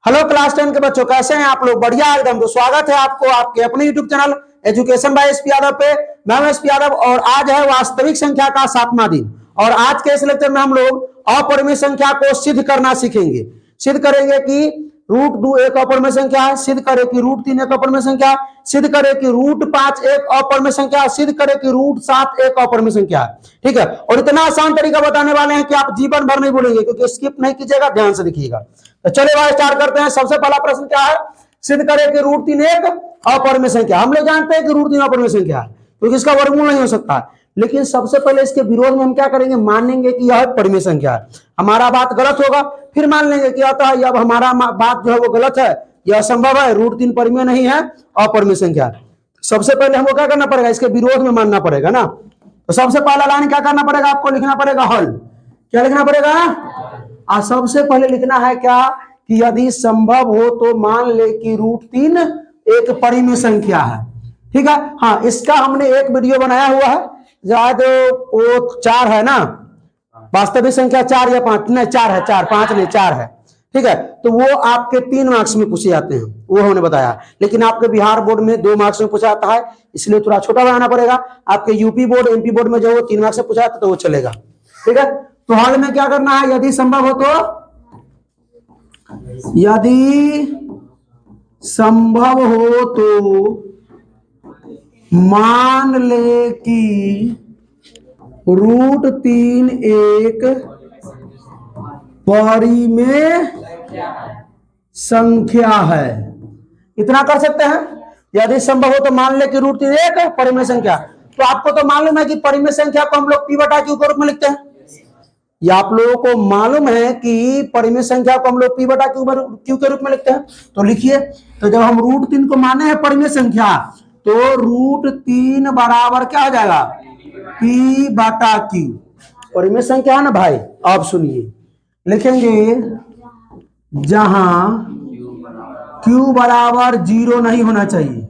Hello class 10 के बच्चों, कैसे हैं आप लोग? बढ़िया एकदम। तो स्वागत है आपको आपके अपने YouTube channel education by SP Yadav पे। मैं हूं एसपी यादव और आज है वास्तविक संख्या का 7वां दिन। और आज के इस लेक्चर में हम लोग अपरिमेय संख्या को सिद्ध करना सीखेंगे। सिद्ध करेंगे कि √2 एक अपरिमेय संख्या है, सिद्ध करें कि √3 एक अपरिमेय संख्या है, सिद्ध करें कि √5 एक अपरिमेय संख्या है, सिद्ध करें कि √7 एक अपरिमेय संख्या है। ठीक है, और इतना आसान तरीका बताने वाले हैं कि आप जीवन भर नहीं भूलेंगे, क्योंकि स्किप नहीं कीजिएगा, ध्यान से देखिएगा। तो चलिए भाई स्टार्ट करते हैं। सबसे पहला प्रश्न क्या है? सिद्ध करें कि √3 एक अपरिमेय संख्या। हम लोग जानते हैं कि √3 अपरिमेय संख्या है क्योंकि इसका वर्गमूल नहीं हो सकता। लेकिन सबसे पहले इसके विरोध में हम क्या करेंगे? मानेंगे कि यह परिमेय संख्या है। हमारा बात गलत होगा, फिर मान लेंगे कि अतः अब हमारा बात जो है वो गलत है, यह असंभव है, √3 परिमेय नहीं है, अपरिमेय संख्या। सबसे पहले हमको क्या करना पड़ेगा? इसके विरोध में मानना पड़ेगा ना। तो सबसे पहला लाइन क्या करना पड़ेगा? आपको लिखना पड़ेगा हल। क्या लिखना पड़ेगा? और सबसे पहले लिखना है क्या कि यदि संभव हो तो मान ले कि √3 एक परिमेय संख्या है। ठीक है, हाँ, इसका हमने एक वीडियो बनाया हुआ है, शायद वो 4 है ना, वास्तविक संख्या 4 या 5 नहीं, 4 है, 4 5 नहीं 4 है। ठीक है, तो वो आपके 3 मार्क्स में पूछे जाते हैं, वो हमने बताया। लेकिन आपके बिहार बोर्ड में 2 मार्क्स में पूछा जाता है, इसलिए थोड़ा छोटा बनाना पड़ेगा। आपके यूपी बोर्ड एमपी बोर्ड में जो वो 3 मार्क्स में पूछा जाता है तो वो चलेगा। ठीक है, तो हाल में क्या करना है? यदि संभव हो तो, यदि संभव हो तो मान ले कि √3 एक परिमेय संख्या है। इतना कर सकते हैं। यदि संभव हो तो मान ले कि √3 एक परिमेय संख्या। तो आपको तो मालूम है कि परिमेय संख्या को हम लोग P/Q के रूप में लिखते हैं। ये आप लोगों को मालूम है कि परिमेय संख्या को हम लोग P/Q के रूप में लिखते हैं। तो लिखिए, तो जब हम √3 को माने हैं परिमेय संख्या, तो √3 बराबर क्या हो जाएगा? P/Q। परिमेय संख्या है ना भाई। आप सुनिए, लिखेंगे जहां Q बराबर 0 नहीं होना चाहिए।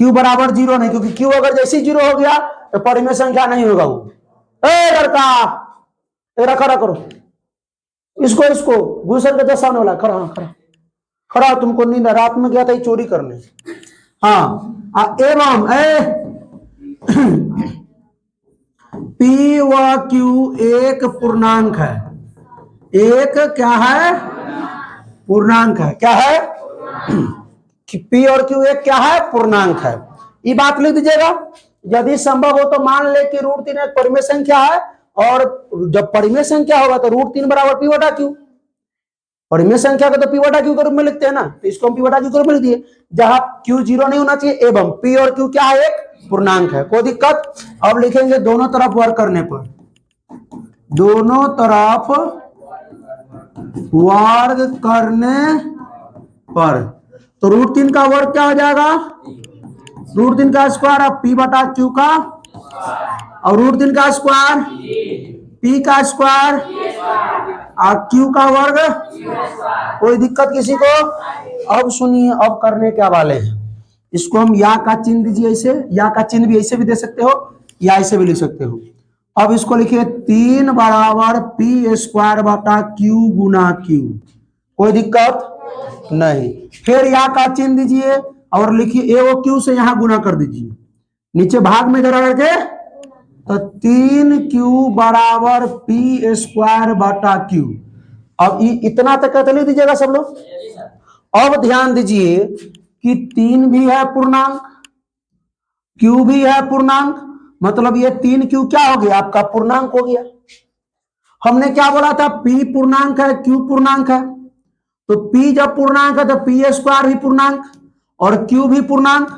Q बराबर 0 नहीं, क्योंकि Q अगर जैसे 0 हो गया तो परिमेय संख्या नहीं होगा वो। लड़का खड़ा करो इसको घूसर के दशा वाला खड़ा। तुमको नींद रात में गया था चोरी करने। हाँ, एवं P व Q एक पूर्णांक है। एक क्या है? पूर्णांक है। क्या है? P और Q एक क्या है? पूर्णांक है। ये बात लिख दीजिएगा। यदि संभव हो तो मान ले कि √3 एक परिमेय संख्या है, और जब परिमेय संख्या होगा तो √3 बराबर P/Q। परिमेय संख्या को तो P/Q के रूप में लिखते हैं ना, तो इसको हम P/Q के रूप में लिख दिए। जहां Q 0 नहीं होना चाहिए, एवं P और Q क्या है? एक पूर्णांक है। कोई दिक्कत? अब लिखेंगे दोनों तरफ वर्ग करने पर, दोनों तरफ वर्ग करने पर, तो √3 का वर्ग क्या हो जाएगा? √3 का स्क्वायर है P/Q का, और √3 का स्क्वायर P का स्क्वायर और Q का वर्ग। कोई दिक्कत किसी को? अब सुनिए, अब करने क्या वाले हैं, इसको हम या का चिन्ह दीजिए। ऐसे या का चिन्ह भी ऐसे भी दे सकते हो, या ऐसे भी लिख सकते हो। अब इसको लिखिए 3 बराबर P² Q गुना Q। कोई दिक्कत नहीं। फिर या का चिन्ह दीजिए और लिखिए A और Q से यहां गुना कर दीजिए, नीचे भाग में जरा करके, तो 3Q बराबर P² Q। अब इतना तक लिख दीजिएगा सब लोग। अब ध्यान दीजिए कि 3 भी है पूर्णांक, Q भी है पूर्णांक, मतलब ये 3Q क्या हो गया? आपका पूर्णांक हो गया। हमने क्या बोला था? P पूर्णांक है, Q पूर्णांक है। तो P जब पूर्णांक है तो P² भी पूर्णांक और Q भी पूर्णांक।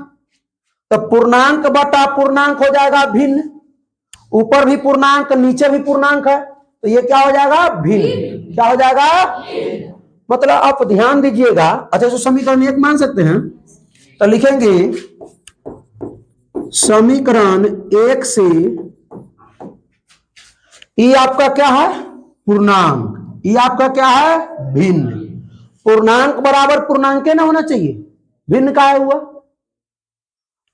तो पूर्णांक बटा पूर्णांक हो जाएगा भिन्न। ऊपर भी पूर्णांक, नीचे भी पूर्णांक है, तो ये क्या हो जाएगा? भिन्न। क्या हो जाएगा? मतलब आप ध्यान दीजिएगा। अच्छा, तो समीकरण 1 मान सकते हैं, तो लिखेंगे समीकरण 1 से ये आपका क्या है? पूर्णांक। ये आपका क्या है? भिन्न। पूर्णांक बराबर पूर्णांक ना होना चाहिए, भिन्न का है हुआ।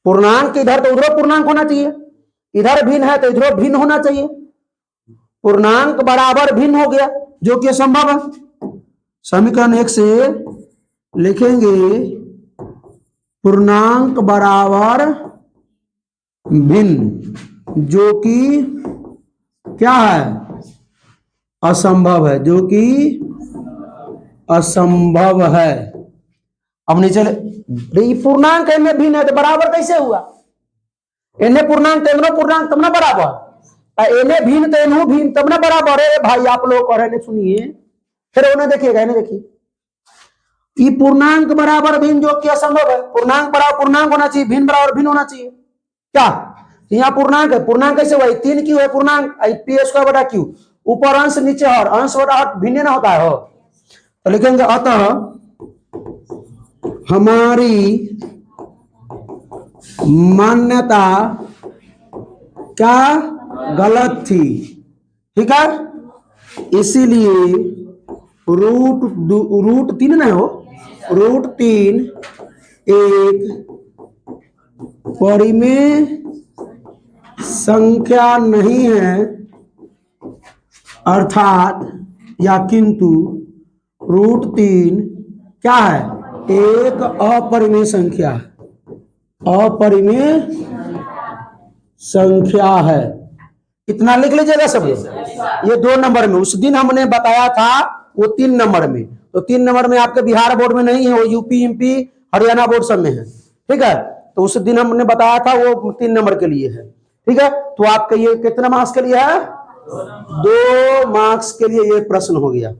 पूर्णांक इधर तो उधर पूर्णांक होना चाहिए, इधर भिन्न है तो इधर भिन्न होना चाहिए। पूर्णांक बराबर भिन्न हो गया, जो कि संभव है। समीकरण 1 से लिखेंगे पूर्णांक बराबर भिन्न, जो कि क्या है, असंभव है, जो कि असंभव है। अब नीचे ये पूर्णांक इनमें भिन्न है तो बराबर कैसे हुआ? इन्हें पूर्णांक तेनो पूर्णांक तब ना बराबर, इन्हें भिन्न तो इन्हों भिन्न तब ना बराबर है। भाई आप लोग और इन्हें सुनिए, फिर उन्हें देखिएगा, इन्हें देखिए, ये पूर्णांक बराबर भिन्न जो कि असंभव है। पूर्णांक बराबर पूर्णांक होना चाहिए, भिन्न बराबर भिन्न होना चाहिए। क्या यहाँ पूर्णांक है, पूर्णांक कैसे हुआ? 3 क्यू है पूर्णांक, पी स्क्वायर बटा क्यू, ऊपर अंश नीचे हर, अंश बटा हर भिन्न ना होता है हो। तो लिखेंगे अतः हमारी मान्यता क्या गलत थी, ठीक है। इसीलिए रूट 3 ना हो, रूट 3 एक परिमेय संख्या नहीं है, अर्थात या किंतु रूट 3 क्या है, एक अपरिमेय संख्या, अपरिमेय संख्या है। इतना लिख लीजिएगा सब लोग। ये 2 नंबर में, उस दिन हमने बताया था वो 3 नंबर में, तो 3 नंबर में आपके बिहार बोर्ड में नहीं है, वो यूपी एमपी हरियाणा बोर्ड सब में है, ठीक है। तो उस दिन हमने बताया था वो 3 नंबर के लिए है, ठीक है। तो आपके ये कितने मार्क्स के लिए है? 2 मार्क्स के लिए ये प्रश्न हो गया।